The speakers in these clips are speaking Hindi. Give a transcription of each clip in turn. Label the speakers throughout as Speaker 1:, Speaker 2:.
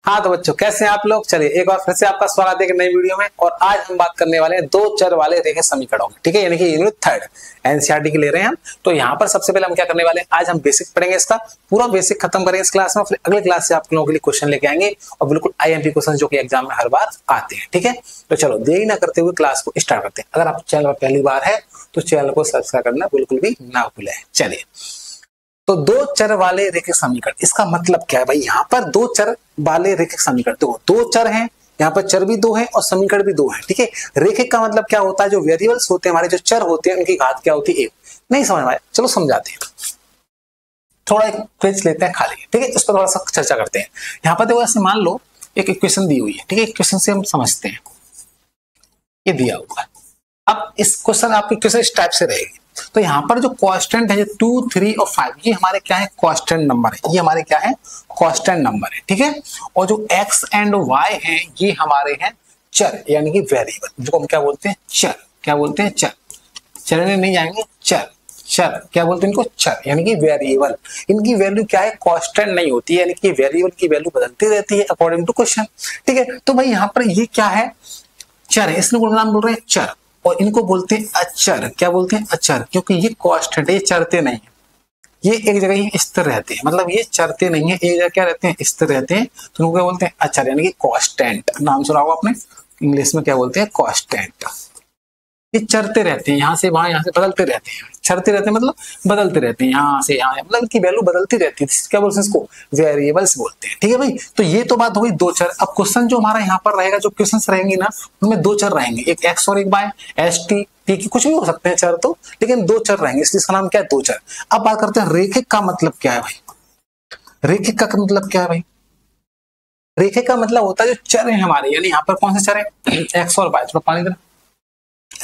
Speaker 1: हाँ तो बच्चों कैसे हैं आप लोग। चलिए एक बार फिर से आपका स्वागत है एक नई वीडियो में। और आज हम बात करने वाले हैं दो चर वाले रेखीय समीकरणों की, ठीक है, यानी कि यूनिट 3 एनसीईआरटी की ले रहे हैं हम। तो यहाँ पर सबसे पहले हम क्या करने वाले हैं, आज हम बेसिक पढ़ेंगे, इसका पूरा बेसिक खत्म करेंगे इस क्लास में। फिर अगले क्लास से आप लोगों के लिए क्वेश्चन लेके आएंगे और बिल्कुल आईएमपी क्वेश्चन जो कि एग्जाम में हर बार आते हैं, ठीक है। तो चलो देरी ना करते हुए क्लास को स्टार्ट करते हैं। अगर आप चैनल पर पहली बार है तो चैनल को सब्सक्राइब करना बिल्कुल भी ना भूलें। चलिए, तो दो चर वाले रेखीय समीकरण, इसका मतलब क्या है भाई, यहाँ पर दो चर वाले रेखीय समीकरण, देखो दो चर हैं, यहाँ पर चर भी दो हैं और समीकरण भी दो हैं, ठीक है। रेखिक का मतलब क्या होता है, जो वेरिएबल्स होते हैं हमारे, जो चर होते हैं उनकी घात क्या होती है, एक। नहीं समझ में आया, चलो समझाते हैं। थोड़ा एक पेज लेते हैं खाली, ठीक है, इस पर थोड़ा सा चर्चा करते हैं। यहाँ पर देखो, ऐसे मान लो एक इक्वेशन दी हुई है, ठीक है, इक्वेशन से हम समझते हैं, ये दिया हुआ है। अब इस क्वेश्चन आपकी इक्वेशन इस टाइप से रहेगी। तो यहाँ पर जो कांस्टेंट है 2, 3 और 5, ये हमारे क्या है, कांस्टेंट नंबर है, ये हमारे क्या है, कांस्टेंट नंबर है, ठीक है। और जो x एंड y है ये हमारे हैं चर, यानी कि वेरिएबल, जिसको हम क्या बोलते हैं, चर। क्या बोलते हैं, चर। चरने नहीं जाएंगे, चर। चर क्या बोलते हैं इनको, चर, यानी कि वेरिएबल। इनकी वैल्यू क्या है, कांस्टेंट नहीं होती है, यानी कि वेरिएबल की वैल्यू बदलती रहती है अकॉर्डिंग टू क्वेश्चन, ठीक है। तो भाई यहाँ पर ये क्या है, चर है, इसलिए नाम बोल रहे हैं चर। और इनको बोलते हैं अचर। क्या बोलते हैं, अचर, क्योंकि ये कांस्टेंट है, ये चरते नहीं है, ये एक जगह ही स्थिर रहते हैं, मतलब ये चरते नहीं है, एक जगह क्या रहते हैं, स्थिर रहते हैं। तो इनको क्या बोलते हैं, अचर, यानी कि कांस्टेंट। नाम सुना होगा आपने, इंग्लिश में क्या बोलते हैं, कांस्टेंट। ये चरते रहते हैं, यहाँ से वहां, यहाँ से बदलते रहते हैं। चरते रहते हैं मतलब बदलते रहते हैं, यहाँ से यहाँ, मतलब इनकी वैल्यू बदलती रहती है। क्या बोलते हैं इसको, वेरिएबल्स बोलते हैं, ठीक है भाई। तो ये तो बात हुई दो चर। अब क्वेश्चन जो हमारा यहाँ पर रहेगा, जो क्वेश्चन रहेंगे ना, उनमें दो चर रहेंगे, एक एक्स और एक वाई, एस टी पी की कुछ भी हो सकते हैं चर, तो लेकिन दो चर रहेंगे, इसलिए इसका नाम क्या है, दो चर। अब बात करते हैं रेखिक का मतलब क्या है भाई। रेखिक का मतलब क्या है भाई, रेखिक का मतलब होता है जो चर है हमारे, यानी यहाँ पर कौन से चर है, एक्स और वाई। थोड़ा पानी देना,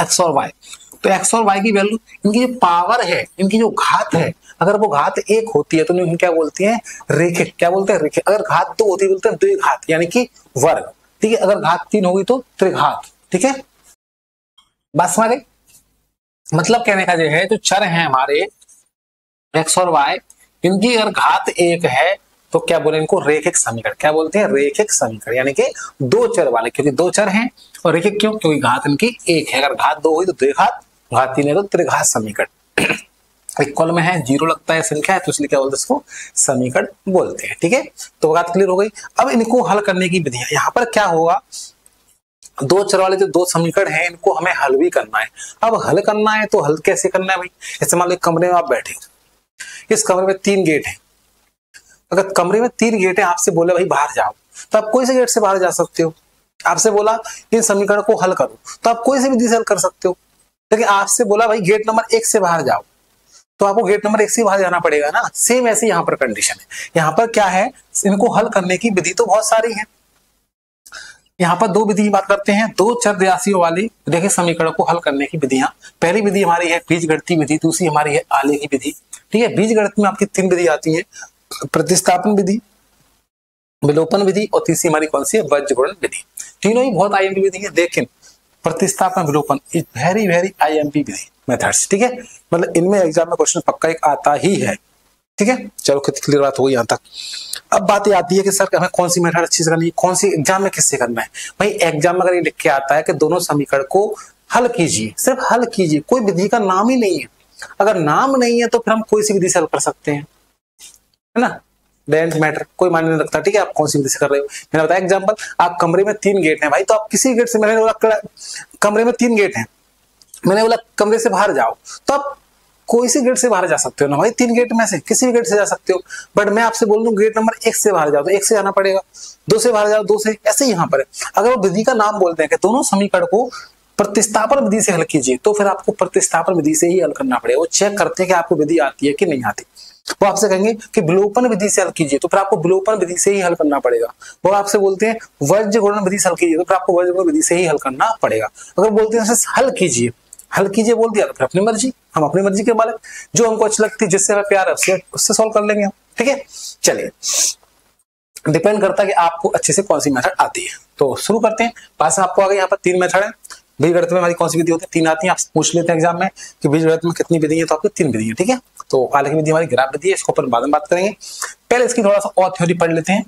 Speaker 1: एक्स और वाई। तो एक्स और वाई की वैल्यू, इनकी जो पावर है, इनकी जो घात है, अगर वो घात एक होती है तो इन्हें क्या बोलती है, रेखिक। क्या बोलते हैं, रेखिक। अगर घात दो होती है बोलते हैं द्विघात, यानी कि वर्ग, ठीक है। अगर घात 3 होगी तो त्रिघात, ठीक है। बात समझ गए। मतलब कहने का जो है, जो चर है हमारे एक्स और वाई, इनकी अगर घात एक है तो क्या बोले इनको, रेखिक समीकरण। क्या बोलते हैं, रेखिक समीकरण, यानी कि दो चर वाले, क्योंकि दो चर हैं। और रेखिक क्यों, क्योंकि घात इनकी एक है। अगर घात दो हुई तो द्विघात, घात 3 है तो त्रिघात समीकरण। इक्वल में है, जीरो लगता है, संख्या है, तो इसलिए क्या बोलते हैं इसको, समीकरण बोलते हैं, ठीक है। तो बात क्लियर हो गई। अब इनको हल करने की विधि है। यहाँ पर क्या होगा, दो चर वाले जो दो समीकरण हैं, इनको हमें हल भी करना है। अब हल करना है तो हल कैसे करना है भाई, जैसे मान लो कमरे में आप बैठे, इस कमरे में 3 गेट है। अगर कमरे में 3 गेट है, आपसे बोले भाई बाहर जाओ, तो आप कोई से गेट से बाहर जा सकते हो। आपसे बोला इन समीकरण को हल करो, तो आप कोई से विधि से हल कर सकते हो। लेकिन आपसे बोला भाई गेट नंबर 1 से बाहर जाओ, तो आपको गेट नंबर 1 से बाहर जाना पड़ेगा ना। सेम ऐसे यहाँ पर कंडीशन है। यहाँ पर क्या है, इनको हल करने की विधि तो बहुत सारी है। यहाँ पर दो विधि की बात करते हैं, दो चर राशियों वाली रेखीय समीकरण को हल करने की विधियां। पहली विधि हमारी है बीजगणितीय विधि, दूसरी हमारी है आलेखी विधि, ठीक है। बीजगणित में आपकी 3 विधि आती है, प्रतिस्थापन विधि, विलोपन विधि और तीसरी हमारी कौन सी है, बीजगणन विधि। तीनों ही बहुत आईएमपी विधि है, लेकिन प्रतिस्थापन विलोपन is very very IMP Vidhi methods, ठीक है। मतलब इनमें एग्जाम में क्वेश्चन पक्का एक आता ही है, ठीक है। चलो क्लियर बात हो गई यहाँ तक। अब बात ये आती है कि सर हमें कौन सी मेथड अच्छी से करनी है, कौन सी एग्जाम में किससे करना है। भाई एग्जाम में अगर ये लिख के आता है कि दोनों समीकरण को हल कीजिए, सिर्फ हल कीजिए, कोई विधि का नाम ही नहीं है। अगर नाम नहीं है तो फिर हम कोई सी विधि से हल कर सकते हैं, है ना, डजेंट मैटर, कोई मायने नहीं रखता, ठीक है, आप कौन सी विधि से कर रहे हो। मैंने बताया एग्जाम्पल, आप कमरे में 3 गेट हैं भाई, तो आप किसी गेट से, मैंने बोला कमरे में 3 गेट हैं, मैंने बोला कमरे से बाहर जाओ, तो आप कोई सी गेट से बाहर जा सकते हो ना भाई, 3 गेट में से किसी भी गेट से जा सकते हो। बट मैं आपसे बोल दूं गेट नंबर 1 से बाहर जाओ, तो 1 से जाना पड़ेगा, 2 से बाहर जाओ, 2 से, ऐसे ही यहाँ पर है। अगर वो विधि का नाम बोलते हैं कि दोनों समीकरण को प्रतिस्थापन विधि से हल कीजिए, तो फिर आपको प्रतिस्थापन विधि से ही हल करना पड़ेगा। वो चेक करते हैं कि आपको विधि आती है कि नहीं आती। वो आपसे कहेंगे कि विलोपन विधि से हल कीजिए, तो फिर आपको विलोपन विधि से ही हल करना पड़ेगा। वो आपसे बोलते हैं वर्ज्य गुणन विधि से हल कीजिए, तो फिर आपको वर्ज्य गुणन विधि से ही हल करना पड़ेगा। अगर बोलते हैं हल कीजिए, हल कीजिए बोल दिया, तो फिर अपनी मर्जी, हम अपनी मर्जी के मालिक, जो हमको अच्छी लगती है, जिससे हमें प्यार है, उससे सॉल्व कर लेंगे हम, ठीक है। चलिए, डिपेंड करता है कि आपको अच्छे से कौन सी मेथड आती है। तो शुरू करते हैं। पास में आपको आ गए, यहाँ पर 3 मेथड है। बीजगणित में हमारी कौन सी विधि होती है, 3 आती है। आप पूछ लेते हैं एग्जाम में कि बीजगणित में कितनी विधि है, तो आपकी 3 विधि है, ठीक है। तो आलेखी विधि हमारी ग्राफ विधि है, इसको अपन बाद में बात करेंगे। पहले इसकी थोड़ा सा और थ्योरी पढ़ लेते हैं।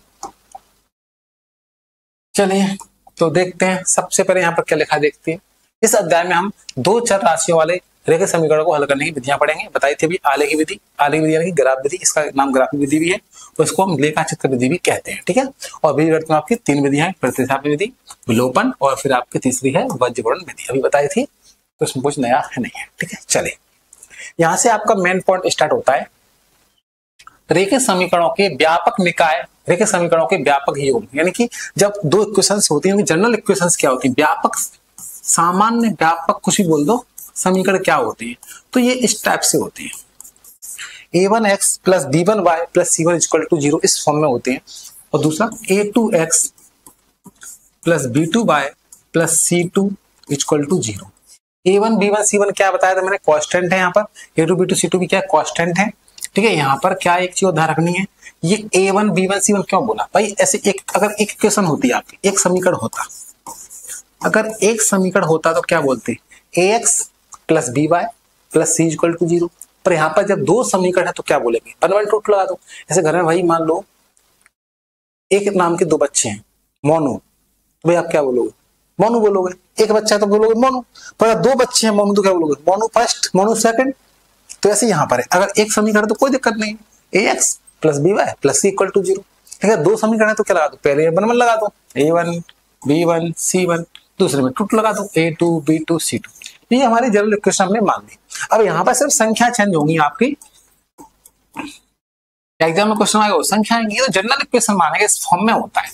Speaker 1: चलिए तो देखते हैं, सबसे पहले यहाँ पर क्या लिखा देखते हैं। इस अध्याय में हम दो चर राशियों वाले रेखीय समीकरण को हल करने की विधियां पढ़ेंगे। बताई थी अभी आलेखी विधि, आलेखी विधि यानी कि ग्राफ विधि, इसका नाम ग्राफिक विधि भी है और इसको हम लेखा चित्र विधि भी कहते हैं, ठीक है। और बीजगणित में आपकी तीन विधियां, प्रतिस्थापन विधि, विलोपन और फिर आपकी तीसरी है वज्रगुणन विधि, अभी बताई थी, तो इसमें कुछ नया है नहीं है, ठीक है। चलिए यहाँ से आपका मेन पॉइंट स्टार्ट होता है, रेखीय समीकरणों के व्यापक निकाय, रेखीय समीकरणों के व्यापक योग, यानी कि जब दो इक्वेशंस होती हैं, जनरल इक्वेशंस क्या होती है, व्यापक, सामान्य, व्यापक, कुछ भी बोल दो, समीकरण क्या होते हैं, तो ये इस टाइप से होते हैं। a1x plus b1y plus c1 equal to 0 इस फॉर्म में होते हैं, और दूसरा a2x plus b2y plus c2 equal to 0। a1 b1 c1 क्या बताया था मैंने, कांस्टेंट है यहाँ पर, a2 b2 c2 भी क्या कांस्टेंट है, ठीक है। यहाँ पर क्या एक चीज ध्यान रखनी है, ये a1 b1 c1 क्यों बोला भाई, ऐसे एक अगर एक इक्वेशन होती है आपकी, एक समीकरण होता, अगर एक समीकरण होता तो क्या बोलते, ax plus by plus c equal to 0। पर यहाँ पर जब दो समीकरण है तो क्या बोलेंगे, 1 1 2 लगा दो। ऐसे घर में भाई मान लो एक नाम के दो बच्चे हैं, मोनू, तो भाई आप क्या बोलोगे, मोनू बोलोगे। एक बच्चा है तो बोलोगे मोनू, पर दो बच्चे हैं मोनू तो क्या बोलोगे, मोनू फर्स्ट मोनू सेकंड। तो ऐसे यहाँ पर है, अगर एक समीकरण तो कोई दिक्कत नहीं है, ax plus by plus c equal to 0। ठीक है, दो समीकरण है तो क्या लगा दो, पहले 1 1 लगा दो, a1 b1 c1, दूसरे में 2 लगा दो, a2 b2 c2। ये हमारी जनरल इक्वेशन हमने मान ली। अब यहाँ पर सिर्फ संख्या चेंज होंगी आपकी, एग्जाम में क्वेश्चन आएगा संख्या आएंगी, तो जनरल इक्वेशन मानेंगे, इस फॉर्म में होता है,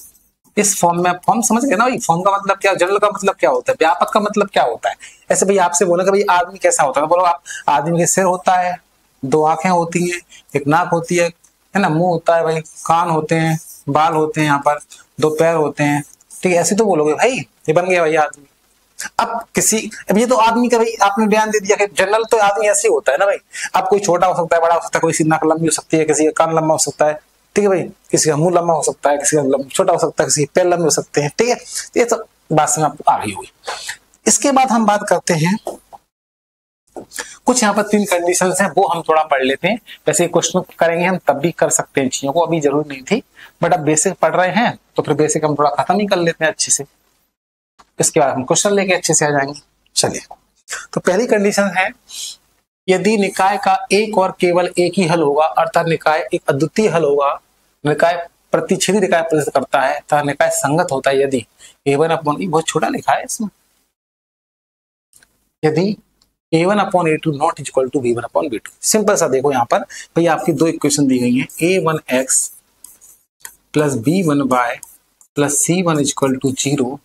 Speaker 1: इस फॉर्म में। फॉर्म समझ गए ना भाई, फॉर्म का मतलब क्या, जनरल का मतलब क्या होता है, व्यापक का मतलब क्या होता है। ऐसे भाई आपसे बोलेगा भाई आदमी कैसा होता है, बोलो आप, आदमी के सिर होता है, दो आंखें होती है, एक नाक होती है ना, मुंह होता है भाई, कान होते हैं, बाल होते हैं, यहाँ पर दो पैर होते हैं, ठीक है। ऐसे तो बोलोगे भाई ये बन गया भाई आदमी। अब ये तो आदमी का भाई आपने बयान दे दिया कि जनरल तो आदमी ऐसे ही होता है ना भाई। अब कोई छोटा हो सकता है, बड़ा हो सकता है, कोई सी नाक लंबी हो सकती है, किसी का कान लंबा हो सकता है, ठीक है भाई, किसी का मुंह लंबा हो सकता है, किसी का छोटा हो सकता है, किसी के पैर लंबे हो सकते हैं, ठीक है। ये सब बात समझ आपको आ गई होगी। इसके बाद हम बात करते हैं, कुछ यहाँ पर 3 कंडीशंस हैं, वो हम थोड़ा पढ़ लेते हैं। वैसे क्वेश्चन करेंगे हम तब भी कर सकते हैं चीजों को, अभी जरूर नहीं थी, बट अब बेसिक पढ़ रहे हैं तो फिर बेसिक हम थोड़ा खत्म ही कर लेते हैं अच्छे से, इसके बाद हम क्वेश्चन लेके अच्छे से आ जाएंगे। चलिए, तो पहली कंडीशन है, यदि निकाय का एक और केवल एक ही हल होगा, अर्थात निकाय एक अद्वितीय हल होगा, निकाय प्रतिच्छेदी निकाय प्रदर्शित करता है तथा निकाय संगत होता है, यदि a1 अपॉन e, बहुत छोटा लिखा है इसमें, यदि a1 upon a2 not equal to b1 upon b2। Simple सा देखो यहाँ पर भाई आपकी दो इक्वेशन दी गई हैं, a1x plus b1y plus c1 equal to 0,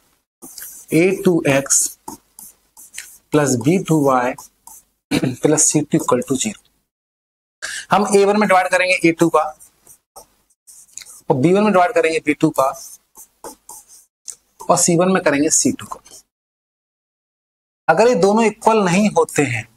Speaker 1: a2x plus b2y plus c2 equal to 0। हम a1 में डिवाइड करेंगे a2 का और b1 में डिवाइड करेंगे b2 का और c1 में करेंगे c2 का। अगर ये दोनों इक्वल नहीं होते हैं,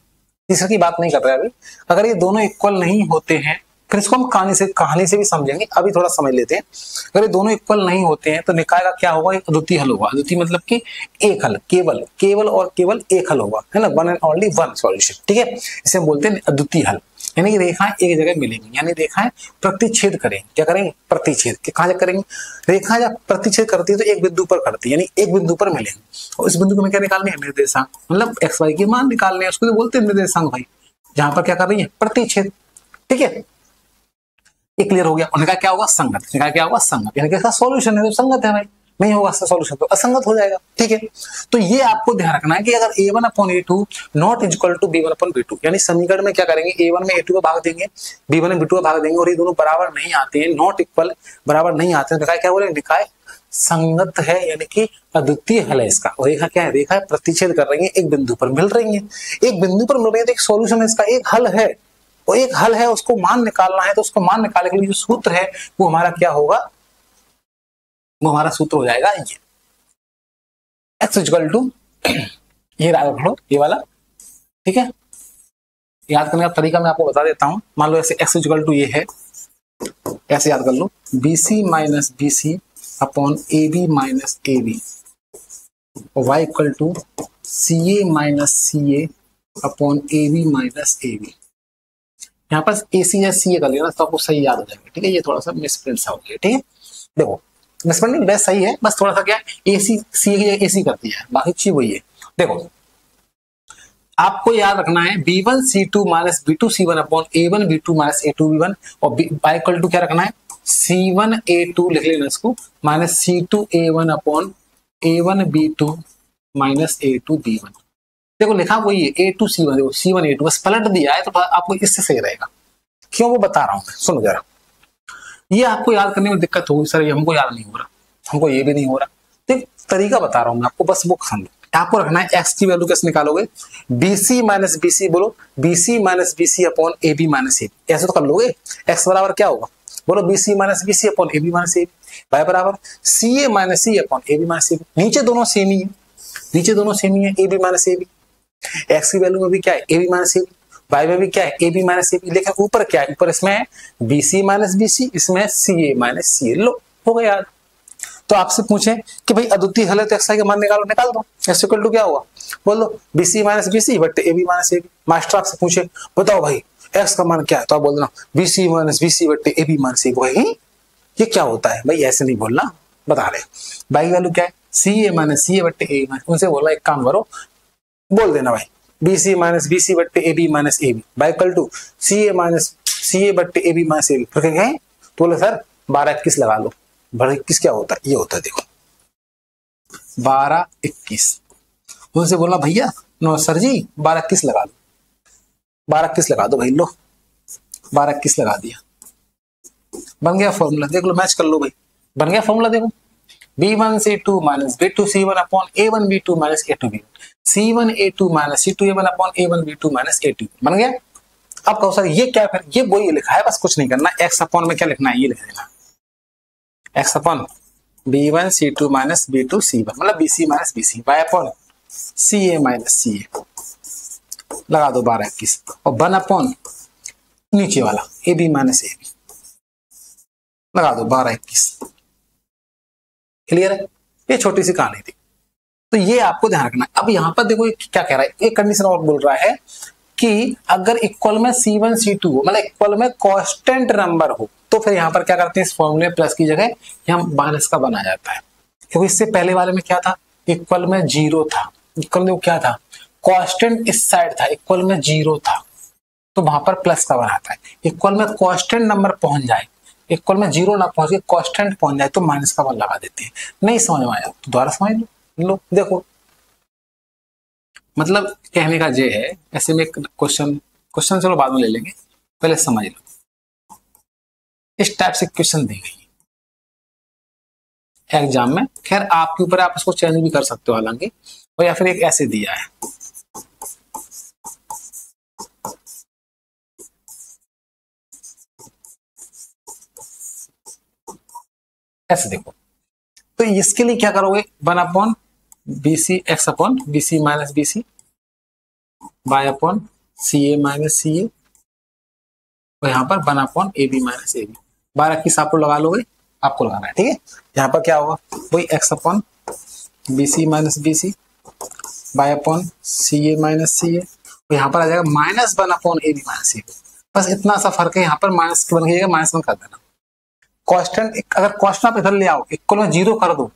Speaker 1: तीसरे की बात नहीं कर रहे अभी, अगर ये दोनों इक्वल नहीं होते हैं, फिर इसको हम कहानी से भी समझेंगे, अभी थोड़ा समझ लेते हैं। अगर ये दोनों इक्वल नहीं होते हैं तो निकाय का क्या होगा, एक अद्वितीय हल होगा। अद्वितीय मतलब कि एक हल, केवल और केवल एक हल होगा, है ना, one and only one solution, ठीक है। इसे हम बोलते हैं अद्वितीय हल, यानी कि रेखाएं एक जगह मिलेंगी, यानी रेखाएं प्रतिच्छेद करेंगे। क्या करेंगे, प्रतिच्छेद। कहां करेंगे, रेखा जब प्रतिच्छेद करती है तो एक बिंदु पर करती है, यानी एक बिंदु पर मिलेंगे, और इस बिंदु को हमें क्या निकालने हैं, निर्देशांक, मतलब एक्स वाई के मान निकालने हैं, उसको तो बोलते हैं निर्देशांक भाई, जहां पर क्या कर रही है, प्रतिच्छेद, ठीक है। ये क्लियर हो गया। उनका क्या होगा, संगत। उनका क्या होगा, संगत, यानी कि इसका सॉल्यूशन है तो संगत है भाई, नहीं होगा इसका सॉल्यूशन तो असंगत हो जाएगा, ठीक है। तो ये आपको ध्यान रखना है कि अगर a1 upon a2 not equal to b1 upon b2, यानी समीकरण में क्या करेंगे, a1 में a2 का भाग देंगे, b1 में b2 का भाग देंगे, और ये दोनों बराबर नहीं आते हैं, नॉट इक्वल बराबर नहीं आते हैं, क्या बोले, निकाय संगत है, यानी कि अद्वितीय हल है इसका। और रेखा क्या है, रेखा प्रतिच्छेद कर रही है, एक बिंदु पर मिल रही है, एक बिंदु पर मिल रही है तो एक सॉल्यूशन है इसका, एक हल है, वो एक हल है, उसको मान निकालना है, तो उसको मान निकालने के लिए जो सूत्र है वो हमारा क्या होगा, वो हमारा सूत्र हो जाएगा ये x इक्वल टू, ये याद लो ये वाला, ठीक है। याद करने का तरीका मैं आपको बता देता हूं। मान लो ऐसे x इक्वल टू ये है, ऐसे याद कर लो, BC minus BC upon AB minus AB, और y equal to CA minus CA upon AB minus AB। यहाँ पर AC या CA कर लिया ना तो आपको सही याद हो जाएगा, ठीक है। ये थोड़ा सा मिसप्रिंट सा हो गया, ठीक है। देखो मिसप्रिंटिंग बेस्ट सही है, बस थोड़ा सा क्या है एसी सी की जगह एसी करती है, बाकी चीज वही है। देखो आपको याद रखना है B1C2 minus B2C1 upon A1 B2 minus A2 B1 और बाय इक्वल टू क्या रखना है C1 A2 लिख लेना इसको minus C2 A1 upon A1 B2 minus A2 B1। देखो लिखा वही है A2 C1, देखो C1 A2 बस पलट दिया है तो आपको इससे सही रहेगा। क्यों वो बता रहा हूं मैं, सुनो जरा। ये आपको याद करने में दिक्कत होगी सर, ये हमको याद नहीं हो रहा, हमको ये भी नहीं हो रहा, तो तरीका बता रहा हूं मैं आपको, बस वो समझो। आपको रखना है एक्स की वैल्यू कैसे निकालोगे, BC माइनस BC, बोलो BC minus BC upon AB minus AB, ऐसे तो कर लोगे। एक्स बराबर क्या होगा, बोलो BC minus BC upon AB minus AB, y बराबर CA minus C upon AB minus AB। नीचे दोनों सेम ही है, नीचे दोनों सेम ही है, AB माइनस AB। एक्स की वैल्यू में भी क्या है AB माइनस AB, वाई में भी क्या है AB माइनस AB, लेकिन ऊपर क्या है, ऊपर इसमें है BC माइनस BC, इसमें CA माइनस CA। लो हो गया याद। तो आपसे पूछे कि भाई अद्वितीय हल है तो एक्स का मान निकालो, निकाल दो। एक्स इक्वल टू क्या होगा, बोल दो BC माइनस BC बट्टे AB माइनस AB। मास्टर आपसे पूछे बताओ भाई एक्स का मान क्या है, तो आप बोल देना BC माइनस BC बट्टे AB माइनस AB। वही ये क्या होता है भाई, ऐसे नहीं बोलना, बता रहे। बाई की वैल्यू क्या है CA माइनस CA बट्टे AB माइनस, उनसे बोलना एक काम करो, बोल देना भाई BC माइनस BC बट्टे AB minus AB by equal to CA minus CA बट्टे AB माइनस AB। फिर क्या है तो बोले सर 12-21 लगा लो। 12-21 क्या होता है, ये होता है देखो 12-21। उनसे बोला भैया नो सर जी 12-21 लगा लो, 12-21 लगा दो भाई, लो 12-21 लगा दिया, बन गया फॉर्मूला। देख लो मैच कर लो भाई, बन गया फॉर्मूला। देखो B1C2 minus B2C1 upon A1 B2 minus A2 B1, C1 A2 minus C2 A1 upon A1 B2 minus A2 बन गया। अब कहो सर ये क्या, फिर ये वही लिखा है, बस कुछ नहीं करना। एक्स अपॉन में क्या लिखना है, ये लिख देना x upon B1C2 minus B2C1 मतलब BC minus BC, y upon CA minus CA लगा दो 12-21 और 1 अपॉन नीचे वाला AB माइनस AB लगा दो 12-21। क्लियर है, ये छोटी सी कहानी थी, तो ये आपको ध्यान रखना है। अब यहां पर देखो क्या कह रहा है, एक कंडीशन और बोल रहा है कि अगर इक्वल में C1 C2 हो, मतलब इक्वल में कांस्टेंट नंबर हो, तो फिर यहाँ पर क्या करते हैं, इस फॉर्मूले प्लस की जगह यहाँ माइनस का बना जाता है। क्योंकि इससे पहले वाले में क्या था, इक्वल में 0 था, इक्वल में क्या था कांस्टेंट इस साइड था, इक्वल में 0 था, तो वहां पर प्लस का बनाता है। इक्वल में कांस्टेंट नंबर पहुंच जाए, इक्वल में 0 ना पहुंचे कांस्टेंट पहुंच जाए तो माइनस का वन लगा देते हैं। नहीं समझ में आया तो दोबारा समझ लो। देखो मतलब कहने का ये है, ऐसे में क्वेश्चन चलो बाद में ले लेंगे, पहले समझ लो। इस टाइप से क्वेश्चन दी गई एग्जाम में, खैर आपके ऊपर, आप इसको चेंज भी कर सकते हो हालांकि, और या फिर एक ऐसे दिया है ऐसे, देखो तो इसके लिए क्या करोगे 1 upon BC x upon BC minus BC by upon CA minus CA और यहाँ पर 1 अपॉन AB माइनस AB। 12-21 आपको लगा लोगे, आपको लगाना है, ठीक है। यहाँ पर क्या होगा वही x upon BC minus BC by upon CA minus CA और यहाँ पर आ जाएगा -1 अपॉन AB माइनस AB। बस इतना सा फर्क है, यहाँ पर माइनस बन जाएगा, -1 कर देना। कांस्टेंट अगर कांस्टेंट आप इधर ले आओ, इक्वल में 0 कर दो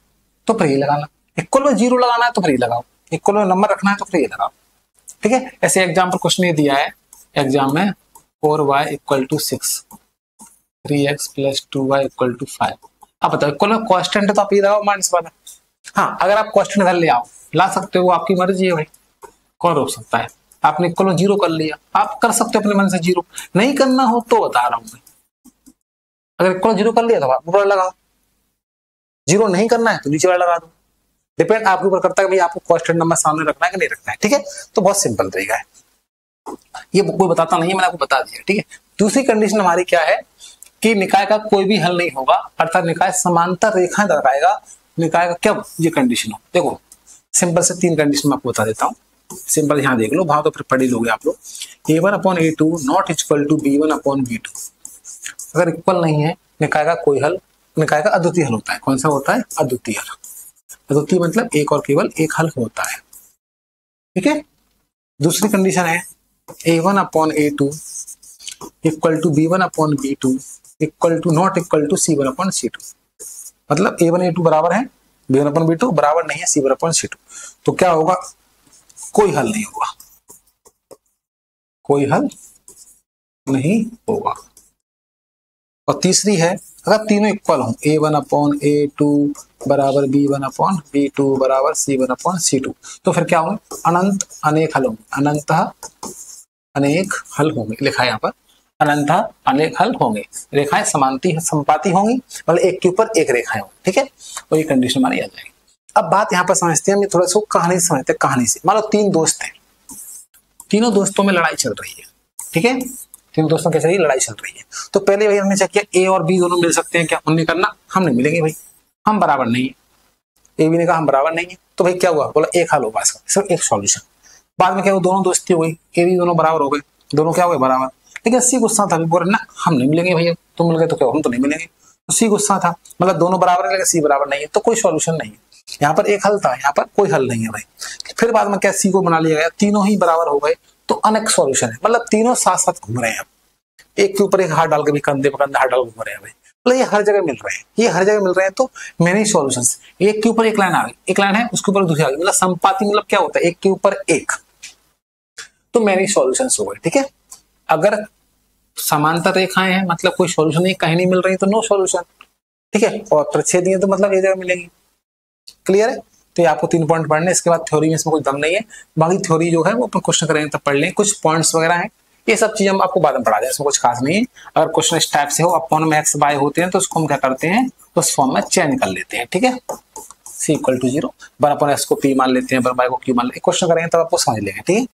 Speaker 1: तो फिर ये लगाना, इक्वल में 0 लगाना है तो फिर ये लगाओ, इक्वल में नंबर रखना है तो फिर ये लगाओ, ठीक है। ऐसे एग्जाम्पल क्वेश्चन ये दिया है एग्जाम में 4y = 6, 3x + 2y = 5। अब बताओ इक्वल में कांस्टेंट है तो आप ये लगाओ माइनस वाला। हाँ अगर आप कांस्टेंट इधर ले आओ, ला सकते हो, आपकी मर्जी है भाई, कौन रोक सकता है। आपने इक्वल में 0 कर लिया, आप कर सकते हो अपने मन से 0, नहीं करना हो तो बता रहा हूं मैं। अगर इक्वल 0 कर लिया तो आप ऊपर लगाओ, 0 नहीं करना है तो नीचे वाला लगा दो, डिपेंड आपके ऊपर करता है भाई आपको कांस्टेंट नंबर सामने रखना है कि नहीं रखना है, ठीक है। तो बहुत सिंपल तरीका है, ये कोई बताता नहीं है, मैंने आपको बता दिया, ठीक है। दूसरी कंडीशन हमारी क्या है कि निकाय का कोई भी हल नहीं होगा, अर्थात निकाय समांतर रेखाएं दर्शाएगा, निकाय का क्या ये कंडीशन हो। देखो सिंपल से 3 कंडीशन मैं आपको बता देता हूँ, सिंपल यहाँ देख लो, वहां तो फिर पढ़ ही लोगे आप लोग। A1 upon A2 not equal to B1 upon B2। अगर इक्वल नहीं है निकाय का कोई हल, निकाय का अद्वितीय हल होता है। कौन सा होता है, अद्वितीय हल। अद्वितीय मतलब एक और केवल एक हल होता है, ठीक है। दूसरी कंडीशन है A1 upon A2 equal to B1 upon B2 equal to not equal to C1 upon C2। मतलब A1 A2 बराबर है B1 अपन B2 बराबर नहीं है C1 अपन C2। तो क्या होगा, कोई हल नहीं होगा, कोई हल नहीं होगा। और तीसरी है, अगर तीनों इक्वल हो A1 अपॉन A2 बराबर B1 अपॉन B2 बराबर C1 अपॉन C2, तो फिर क्या होंगे, अनंत अनेक हल होंगे, अनंत अनेक हल होंगे। लिखा है यहाँ पर अनंत अनेक हल होंगे, रेखाएं समांती संपाती होंगी, मतलब एक के ऊपर एक रेखाएं होंगी, ठीक है। और ये कंडीशन हमारी आ जाएगी। अब बात यहाँ पर समझते हैं, हम थोड़ा सा कहानी से समझते हैं। कहानी से, मान लो तीन दोस्त हैं, तीनों दोस्तों में लड़ाई चल रही है, ठीक है, तीन दोस्तों के साथ लड़ाई चल रही है। तो पहले भाई हमने चेक किया ए और बी दोनों मिल सकते हैं क्या, उन्होंने करना हम नहीं मिलेंगे भाई, हम बराबर नहीं है। ए बी ने कहा हम बराबर नहीं है, तो भाई क्या हुआ, बोला एक हल होगा इसका, सिर्फ एक सॉल्यूशन। बाद में क्या हुआ, दोनों दोस्ती हो गई, ए बी दोनों बराबर हो गए, दोनों क्या हो गए बराबर। लेकिन सी गुस्सा था, बोल ना हम नहीं मिलेंगे भैया, तुम मिल गए तो क्या हम तो नहीं मिलेंगे। तो सी गुस्सा था, मतलब दोनों बराबर है लेकिन सी बराबर नहीं है, तो कोई सॉल्यूशन नहीं है। यहाँ पर एक हल था, यहाँ पर कोई हल नहीं है भाई। फिर बाद में क्या, सी को बना लिया गया, तीनों ही बराबर हो गए, तो अनेक सॉल्यूशन है, मतलब तीनों साथ साथ घूम रहे हैं, एक के ऊपर एक हाथ डाल के भी कंधे पर कंधे हाथ डाल घूम रहे हैं भाई, मतलब ये हर जगह मिल रहे हैं, ये हर जगह मिल रहे हैं। तो मेनी सॉल्यूशंस, एक के ऊपर एक लाइन आ गई, एक लाइन है उसके ऊपर दूसरी आ गई, मतलब संपाती, मतलब क्या होता है एक के ऊपर एक, तो मेनी सॉल्यूशंस हो गए, ठीक है। अगर समांतर रेखाएं हैं मतलब कोई सॉल्यूशन नहीं, कहीं नहीं मिल रही तो नो सॉल्यूशन, ठीक है। और प्रच्छेद है तो मतलब ये जगह मिलेगी। क्लियर है, तो ये आपको 3 पॉइंट पढ़ने, इसके बाद थ्योरी में इसमें कुछ दम नहीं है, बाकी थ्योरी जो है वो अपन क्वेश्चन करेंगे तब पढ़ लें, कुछ पॉइंट्स वगैरह हैं, ये सब चीजें हम आपको बाद में पढ़ा दें, इसमें कुछ खास नहीं है। अगर क्वेश्चन इस टाइप से हो, अपॉन में एक्स बाय होते हैं तो उसको हम क्या करते हैं, उस फॉर्म में चेंज कर लेते हैं, ठीक है। C = 0 वन अपॉन एक्स को P मान लेते हैं, वन बाय को Q मान लेते हैं, क्वेश्चन करेंगे तब आपको समझ लेंगे, ठीक है।